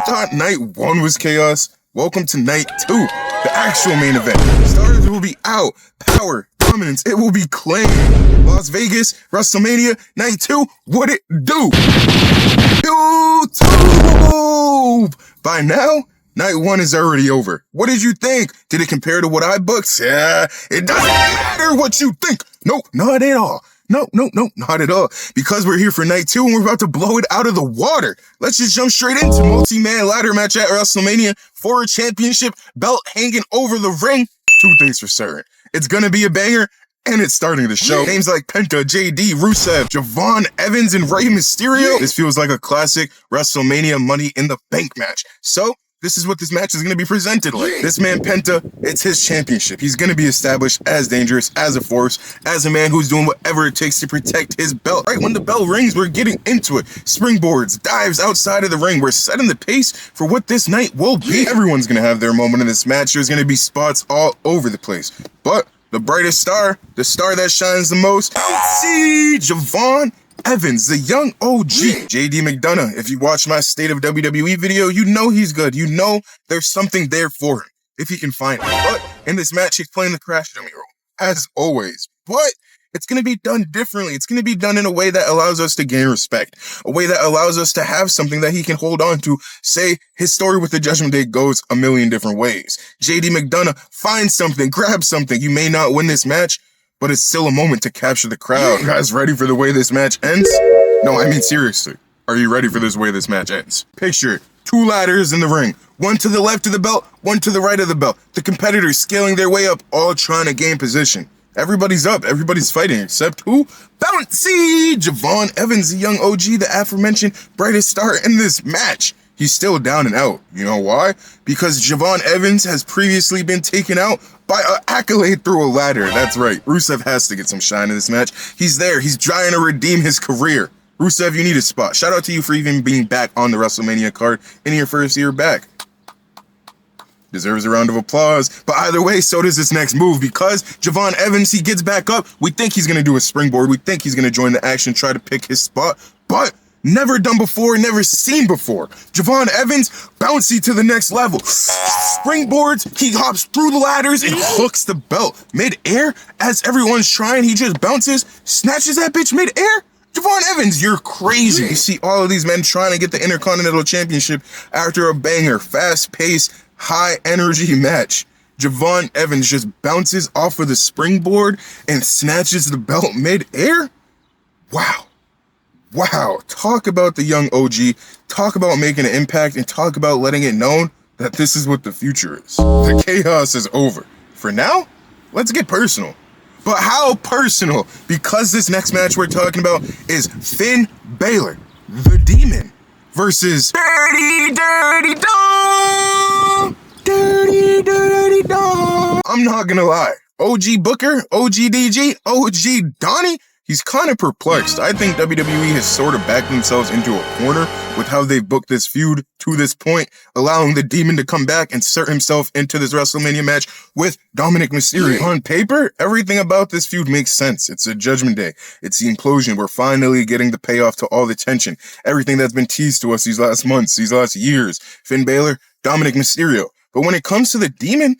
thought night 1 was chaos? Welcome to night 2, the actual main event. Stars will be out. Power, dominance, it will be claimed. Las Vegas, WrestleMania Night 2, what it do? YouTube! By now, night 1 is already over. What did you think? Did it compare to what I booked? Yeah, it doesn't matter what you think. No, not at all. No, not at all. Because we're here for night 2 and we're about to blow it out of the water. Let's just jump straight into multi-man ladder match at WrestleMania for a championship belt hanging over the ring. 2 things for certain. It's gonna be a banger and it's starting the show. Names like Penta, JD, Rusev, Javon Evans, and Rey Mysterio. This feels like a classic WrestleMania Money in the Bank match. So, this is what this match is going to be presented like. This man, Penta, it's his championship. He's going to be established as dangerous, as a force, as a man who's doing whatever it takes to protect his belt. Right when the bell rings, we're getting into it. Springboards, dives outside of the ring. We're setting the pace for what this night will be. Everyone's going to have their moment in this match. There's going to be spots all over the place. But the brightest star, the star that shines the most, see Javon Evans, the young OG. JD McDonough, if you watch my State of WWE video, you know he's good. You know there's something there for him, if he can find it. But in this match, he's playing the crash dummy role, as always. But it's going to be done differently. It's going to be done in a way that allows us to gain respect, a way that allows us to have something that he can hold on to. Say his story with the Judgment Day goes a million different ways. JD McDonough finds something, grabs something. You may not win this match, but it's still a moment to capture the crowd. You guys ready for the way this match ends? No, I mean seriously. Are you ready for this way this match ends? Picture it. 2 ladders in the ring. One to the left of the belt, one to the right of the belt. The competitors scaling their way up, all trying to gain position. Everybody's up, everybody's fighting, except who? Bouncy! Javon Evans, the young OG, the aforementioned brightest star in this match. He's still down and out. You know why? Because Javon Evans has previously been taken out by an accolade through a ladder. That's right. Rusev has to get some shine in this match. He's there. He's trying to redeem his career. Rusev, you need a spot. Shout out to you for even being back on the WrestleMania card in your first year back. Deserves a round of applause. But either way, so does this next move, because Javon Evans, he gets back up. We think he's going to do a springboard. We think he's going to join the action, try to pick his spot. But never done before, never seen before. Javon Evans, bouncy to the next level. Springboards, he hops through the ladders and hooks the belt. Mid-air, as everyone's trying, he just bounces, snatches that bitch mid-air. Javon Evans, you're crazy. You see all of these men trying to get the Intercontinental Championship after a banger, fast-paced, high-energy match. Javon Evans just bounces off of the springboard and snatches the belt mid-air? Wow. Wow, talk about the young OG, talk about making an impact, and talk about letting it known that this is what the future is. The chaos is over. For now, let's get personal. But how personal? Because this next match we're talking about is Finn Balor, the Demon, versus Dirty Dom! Dirty Dom! I'm not gonna lie. OG Booker, OG DG, OG Donnie, he's kind of perplexed. I think WWE has sort of backed themselves into a corner with how they've booked this feud to this point, allowing the Demon to come back and insert himself into this WrestleMania match with Dominic Mysterio. On paper, everything about this feud makes sense. It's a Judgment Day. It's the implosion. We're finally getting the payoff to all the tension. Everything that's been teased to us these last months, these last years. Finn Balor, Dominic Mysterio. But when it comes to the Demon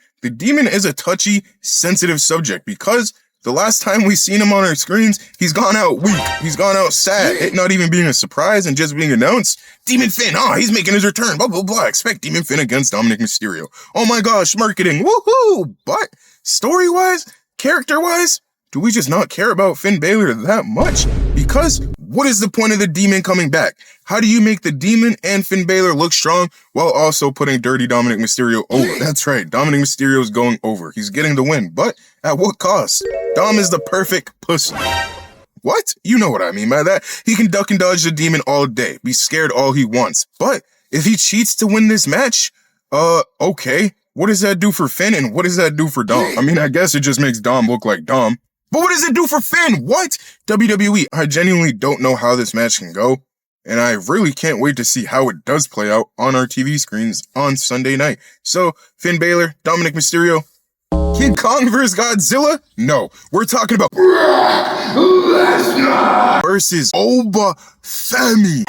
is a touchy, sensitive subject, because the last time we seen him on our screens, he's gone out weak. He's gone out sad. It not even being a surprise and just being announced. Demon Finn, he's making his return. Blah, blah, blah. Expect Demon Finn against Dominic Mysterio. Oh my gosh, marketing. Woohoo! But story-wise, character-wise, do we just not care about Finn Balor that much? Because what is the point of the Demon coming back? How do you make the Demon and Finn Balor look strong while also putting dirty Dominic Mysterio over? That's right, Dominic Mysterio is going over. He's getting the win, but at what cost? Dom is the perfect pussy. What? You know what I mean by that. He can duck and dodge the Demon all day, be scared all he wants. But if he cheats to win this match, okay. What does that do for Finn and what does that do for Dom? I mean, I guess it just makes Dom look like Dom. But what does it do for Finn? What? WWE, I genuinely don't know how this match can go. And I really can't wait to see how it does play out on our TV screens on Sunday night. So, Finn Balor, Dominic Mysterio, King Kong vs. Godzilla? No, we're talking about versus Oba Femi.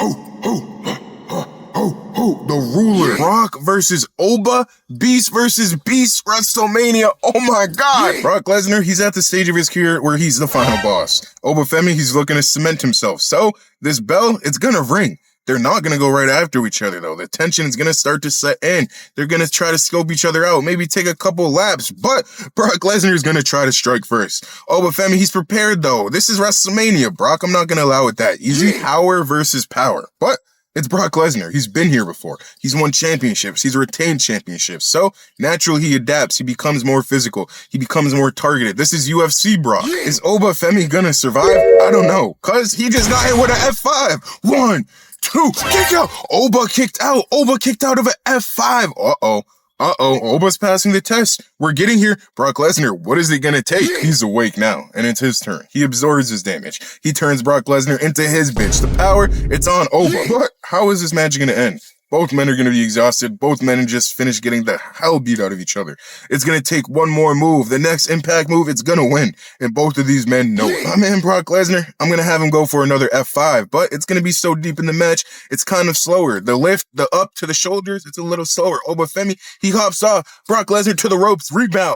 The ruler. Brock versus Oba, Beast versus Beast, WrestleMania. Oh my God. Brock Lesnar, he's at the stage of his career where he's the final boss. Oba Femi, he's looking to cement himself. So this bell, it's gonna ring. They're not going to go right after each other, though. The tension is going to start to set in. They're going to try to scope each other out, maybe take a couple laps, but Brock Lesnar is going to try to strike first. Oba Femi, he's prepared, though. This is WrestleMania, Brock. I'm not going to allow it that easy. Power versus power. But it's Brock Lesnar. He's been here before. He's won championships. He's retained championships. So, naturally, he adapts. He becomes more physical. He becomes more targeted. This is UFC Brock. Is Oba Femi going to survive? I don't know, because he just got hit with an F5. 1, 2, kick out. Oba kicked out. Oba kicked out of an F5. Oba's passing the test. We're getting here. Brock Lesnar, what is it going to take? He's awake now, and it's his turn. He absorbs his damage. He turns Brock Lesnar into his bitch. The power, it's on Oba. But how is this match going to end? Both men are going to be exhausted. Both men just finished getting the hell beat out of each other. It's going to take one more move. The next impact move, it's going to win. And both of these men know it. My man, Brock Lesnar, I'm going to have him go for another F5, but it's going to be so deep in the match, it's kind of slower. The lift, the up to the shoulders, it's a little slower. Oba Femi, he hops off. Brock Lesnar to the ropes, rebound.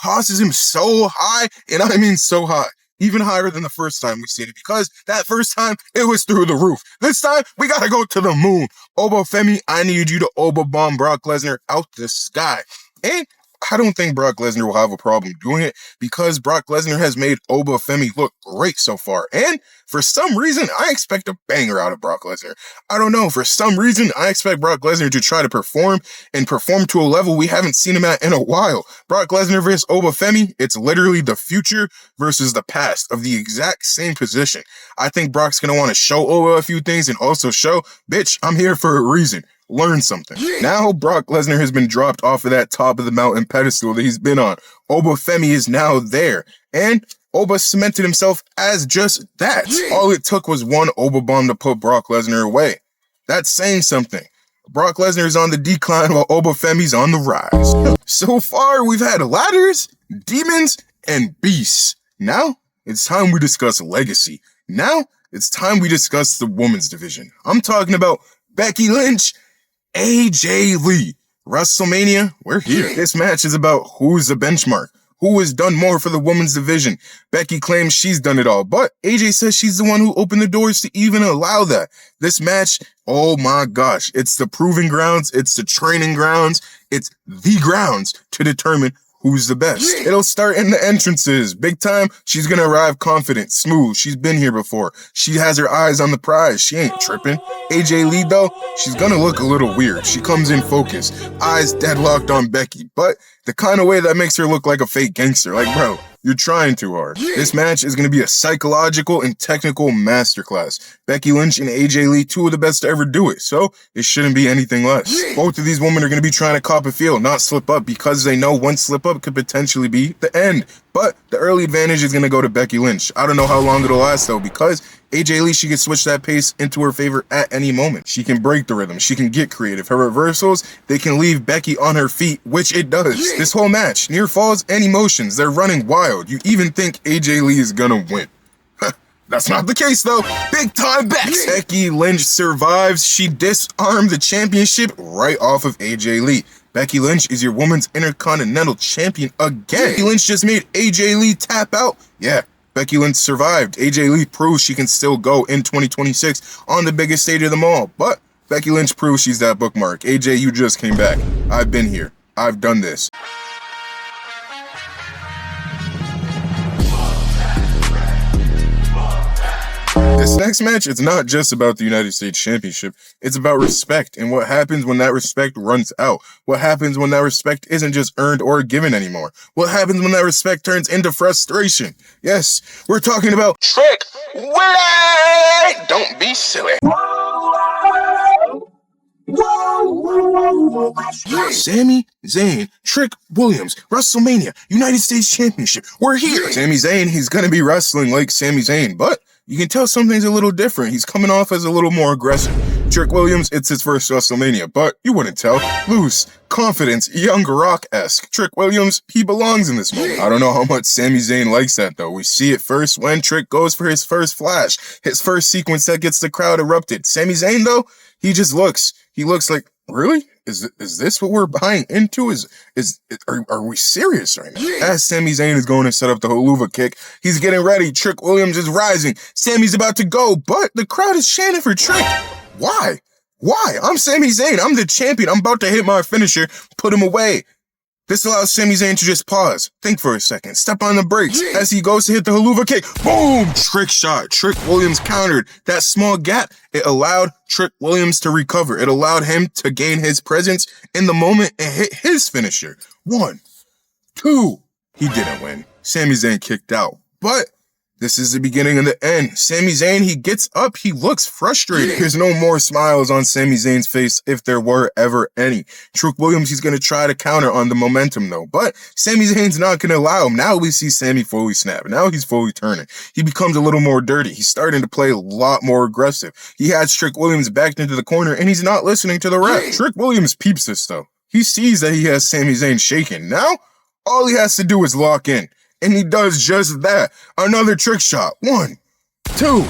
Tosses him so high, and I mean so high. Even higher than the first time we seen it, because that first time, it was through the roof. This time, we gotta go to the moon. Oba Femi, I need you to Oba bomb Brock Lesnar out the sky. And I don't think Brock Lesnar will have a problem doing it, because Brock Lesnar has made Oba Femi look great so far. And for some reason, I expect a banger out of Brock Lesnar. I don't know. For some reason, I expect Brock Lesnar to try to perform to a level we haven't seen him at in a while. Brock Lesnar versus Oba Femi, it's literally the future versus the past of the exact same position. I think Brock's going to want to show Oba a few things and also show, bitch, I'm here for a reason. Learn something. Now Brock Lesnar has been dropped off of that top of the mountain pedestal that he's been on. Oba Femi is now there. And Oba cemented himself as just that. All it took was one Oba bomb to put Brock Lesnar away. That's saying something. Brock Lesnar is on the decline while Oba Femi's on the rise. So far, we've had ladders, demons, and beasts. Now, it's time we discuss legacy. Now, it's time we discuss the women's division. I'm talking about Becky Lynch, AJ Lee. WrestleMania, we're here. This match is about who's the benchmark. Who has done more for the women's division? Becky claims she's done it all, but AJ says she's the one who opened the doors to even allow that. This match, oh my gosh, it's the proving grounds, it's the training grounds, it's the grounds to determine who's the best. It'll start in the entrances. Big time, she's gonna arrive confident, smooth. She's been here before. She has her eyes on the prize. She ain't tripping. AJ Lee, though, she's gonna look a little weird. She comes in focused, eyes deadlocked on Becky, but the kind of way that makes her look like a fake gangster. Like, bro, you're trying too hard. This match is going to be a psychological and technical masterclass. Becky Lynch and AJ Lee, two of the best to ever do it, so it shouldn't be anything less. Both of these women are going to be trying to cop a feel, not slip up, because they know one slip up could potentially be the end. But the early advantage is going to go to Becky Lynch. I don't know how long it'll last, though, because AJ Lee, she can switch that pace into her favor at any moment. She can break the rhythm. She can get creative. Her reversals, they can leave Becky on her feet, which it does. This whole match, near falls and emotions, they're running wild. You even think AJ Lee is gonna win. That's not the case, though. Big time backs. Becky Lynch survives. She disarmed the championship right off of AJ Lee. Becky Lynch is your women's intercontinental champion again. Becky Lynch just made AJ Lee tap out. Yeah, Becky Lynch survived. AJ Lee proves she can still go in 2026 on the biggest stage of them all. But Becky Lynch proves she's that bookmark. AJ, you just came back. I've been here. I've done this. This next match, it's not just about the United States Championship. It's about respect and what happens when that respect runs out. What happens when that respect isn't just earned or given anymore. What happens when that respect turns into frustration. Yes, we're talking about Trick Willie! Don't be silly. Sami Zayn, Trick Williams, WrestleMania, United States Championship. We're here. Sami Zayn, he's going to be wrestling like Sami Zayn, but you can tell something's a little different. He's coming off as a little more aggressive. Trick Williams, it's his first WrestleMania, but you wouldn't tell. Loose, confidence, young Rock-esque. Trick Williams, he belongs in this moment. I don't know how much Sami Zayn likes that, though. We see it first when Trick goes for his first flash, his first sequence that gets the crowd erupted. Sami Zayn, though, He looks like, really? Is this what we're buying into? Are we serious right now? As Sami Zayn is going to set up the haluva kick, he's getting ready. Trick Williams is rising. Sami's about to go, but the crowd is chanting for Trick. Why? Why? I'm Sami Zayn. I'm the champion. I'm about to hit my finisher. Put him away. This allows Sami Zayn to just pause, think for a second, step on the brakes as he goes to hit the haluva kick. Boom! Trick shot. Trick Williams countered. That small gap, it allowed Trick Williams to recover. It allowed him to gain his presence in the moment and hit his finisher. 1, 2. He didn't win. Sami Zayn kicked out. But this is the beginning of the end. Sami Zayn, he gets up. He looks frustrated. There's no more smiles on Sami Zayn's face if there were ever any. Trick Williams, he's going to try to counter on the momentum, though. But Sami Zayn's not going to allow him. Now we see Sami fully snap. Now he's fully turning. He becomes a little more dirty. He's starting to play a lot more aggressive. He has Trick Williams backed into the corner, and he's not listening to the ref. Trick Williams peeps this, though. He sees that he has Sami Zayn shaking. Now, all he has to do is lock in. And he does just that. Another trick shot. 1, 2,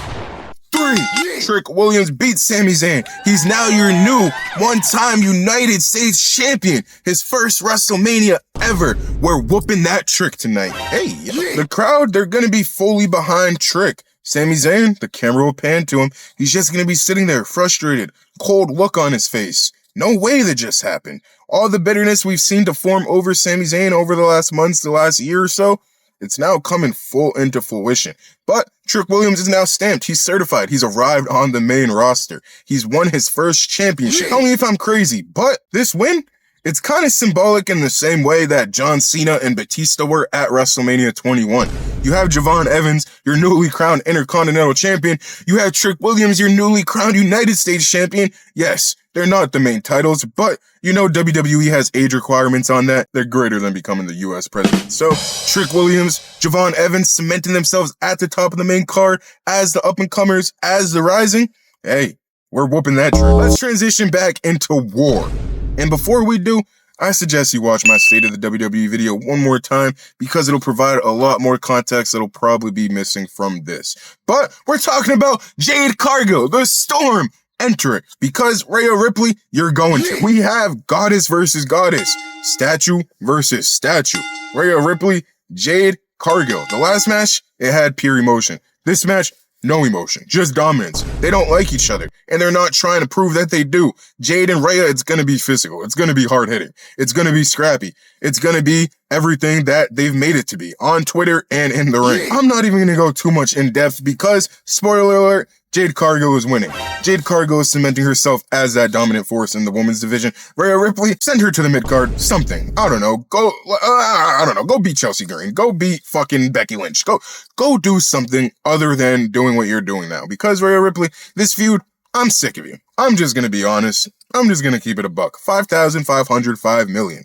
3. Trick Williams beats Sami Zayn. He's now your new one-time United States champion. His first WrestleMania ever. We're whooping that Trick tonight. Hey, the crowd, they're going to be fully behind Trick. Sami Zayn, the camera will pan to him. He's just going to be sitting there, frustrated, cold look on his face. No way that just happened. All the bitterness we've seen to form over Sami Zayn over the last months, the last year or so, it's now coming full into fruition. But Trick Williams is now stamped. He's certified. He's arrived on the main roster. He's won his first championship. Tell me if I'm crazy, but this win, it's kind of symbolic in the same way that John Cena and Batista were at WrestleMania 21. You have Javon Evans, your newly crowned Intercontinental Champion. You have Trick Williams, your newly crowned United States Champion. Yes, they're not the main titles, but you know WWE has age requirements on that. They're greater than becoming the U.S. president. So Trick Williams, Javon Evans cementing themselves at the top of the main card as the up-and-comers, as the rising. Hey, we're whooping that Trick. Let's transition back into War. And before we do, I suggest you watch my State of the WWE video one more time because it'll provide a lot more context that'll probably be missing from this. But we're talking about Jade Cargill, the Storm. Enter it, because Rhea Ripley, you're going to. We have goddess versus goddess, statue versus statue. Rhea Ripley, Jade Cargill. The last match, it had pure emotion. This match, no emotion, just dominance. They don't like each other, and they're not trying to prove that they do. Jade and Rhea, it's going to be physical. It's going to be hard-hitting. It's going to be scrappy. It's going to be everything that they've made it to be on Twitter and in the ring. I'm not even going to go too much in depth because, spoiler alert, Jade Cargill is winning. Jade Cargill is cementing herself as that dominant force in the women's division. Rhea Ripley, send her to the mid-card. Something. I don't know. Go beat Chelsea Green. Go beat fucking Becky Lynch. Go do something other than doing what you're doing now. Because Rhea Ripley, this feud, I'm sick of you. I'm just going to be honest. I'm just going to keep it a buck. 5,505 million.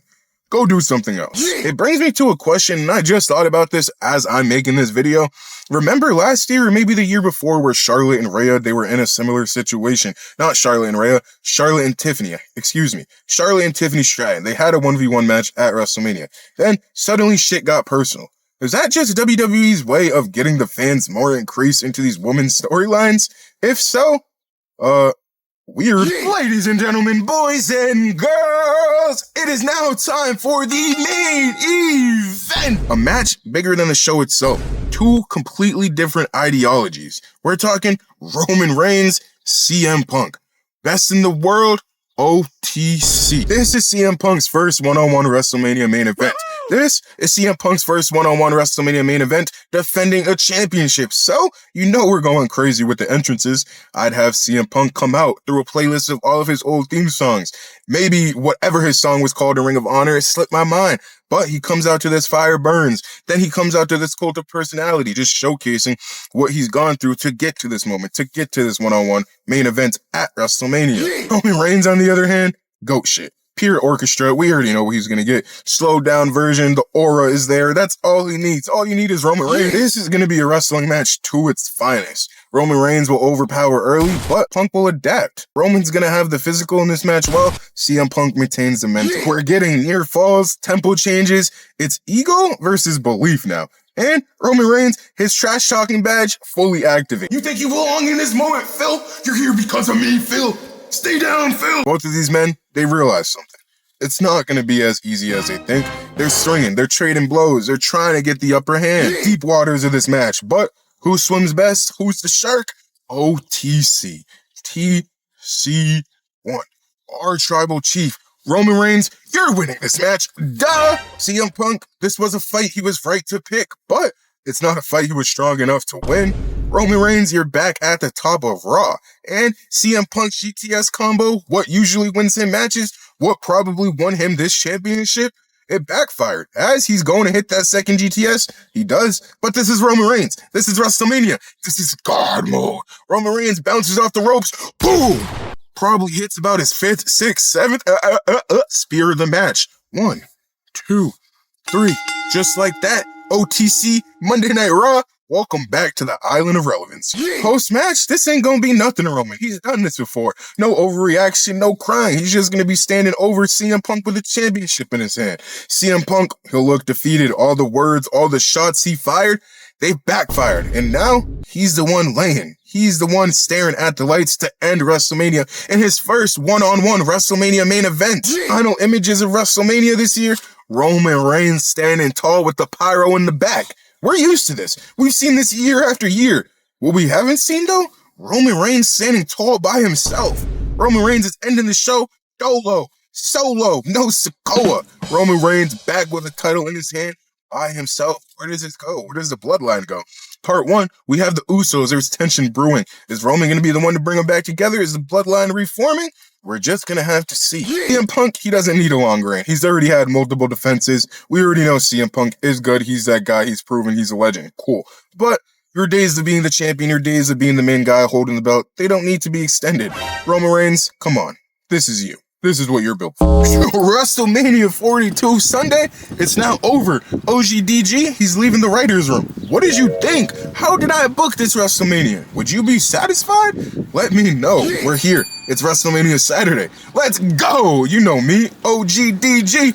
Go do something else. It brings me to a question, and I just thought about this as I'm making this video. Remember last year, or maybe the year before, where Charlotte and Rhea, they were in a similar situation. Not Charlotte and Rhea, Charlotte and Tiffany. Charlotte and Tiffany Stratton. They had a 1v1 match at WrestleMania. Then, suddenly shit got personal. Is that just WWE's way of getting the fans more increased into these women's storylines? If so, weird. Ladies and gentlemen, boys and girls, it is now time for the main event. A match bigger than the show itself. Two completely different ideologies. We're talking Roman Reigns, CM Punk. Best in the world, OTC. This is CM Punk's first one-on-one WrestleMania main event. This is CM Punk's first one-on-one WrestleMania main event defending a championship. So, you know we're going crazy with the entrances. I'd have CM Punk come out through a playlist of all of his old theme songs. Maybe whatever his song was called in Ring of Honor, it slipped my mind. But he comes out to this Fire Burns. Then he comes out to this Cult of Personality, just showcasing what he's gone through to get to this moment, to get to this one-on-one main event at WrestleMania. Roman Reigns, on the other hand, goat shit. Pure orchestra. We already know what he's going to get. Slowed down version. The aura is there. That's all he needs. All you need is Roman Reigns. This is going to be a wrestling match to its finest. Roman Reigns will overpower early, but Punk will adapt. Roman's going to have the physical in this match while CM Punk maintains the mental. We're getting near falls, tempo changes. It's ego versus belief now. And Roman Reigns, his trash-talking badge, fully activated. You think you belong in this moment, Phil? You're here because of me, Phil. Stay down, Phil! Both of these men, they realize something. It's not going to be as easy as they think. They're swinging, they're trading blows, they're trying to get the upper hand. Deep waters of this match, but who swims best? Who's the shark? OTC. TC1. Our tribal chief. Roman Reigns, you're winning this match. Duh! CM Punk, this was a fight he was right to pick, but it's not a fight he was strong enough to win. Roman Reigns, you're back at the top of Raw. And CM Punk's GTS combo, what usually wins him matches, what probably won him this championship, it backfired. As he's going to hit that second GTS, he does. But this is Roman Reigns. This is WrestleMania. This is God mode. Roman Reigns bounces off the ropes. Boom! Probably hits about his 5th, 6th, 7th spear of the match. 1, 2, 3. Just like that. OTC Monday Night Raw. Welcome back to the Island of Relevance. Post-match, this ain't gonna be nothing to Roman. He's done this before. No overreaction, no crying. He's just gonna be standing over CM Punk with a championship in his hand. CM Punk, he'll look defeated. All the words, all the shots he fired, they've backfired. And now, he's the one laying. He's the one staring at the lights to end WrestleMania in his first one-on-one WrestleMania main event. Final images of WrestleMania this year, Roman Reigns standing tall with the pyro in the back. We're used to this. We've seen this year after year. What we haven't seen, though, Roman Reigns standing tall by himself. Roman Reigns is ending the show solo, no Sikoa. Roman Reigns back with a title in his hand by himself. Where does this go? Where does the bloodline go? Part 1, we have the Usos. There's tension brewing. Is Roman going to be the one to bring them back together? Is the bloodline reforming? We're just going to have to see. CM Punk, he doesn't need a long reign. He's already had multiple defenses. We already know CM Punk is good. He's that guy. He's proven he's a legend. Cool. But your days of being the champion, your days of being the main guy holding the belt, they don't need to be extended. Roman Reigns, come on. This is you. This is what you're built for. WrestleMania 42 Sunday, it's now over. OGDG, he's leaving the writer's room. What did you think? How did I book this WrestleMania? Would you be satisfied? Let me know. We're here. It's WrestleMania Saturday. Let's go. You know me, OGDG.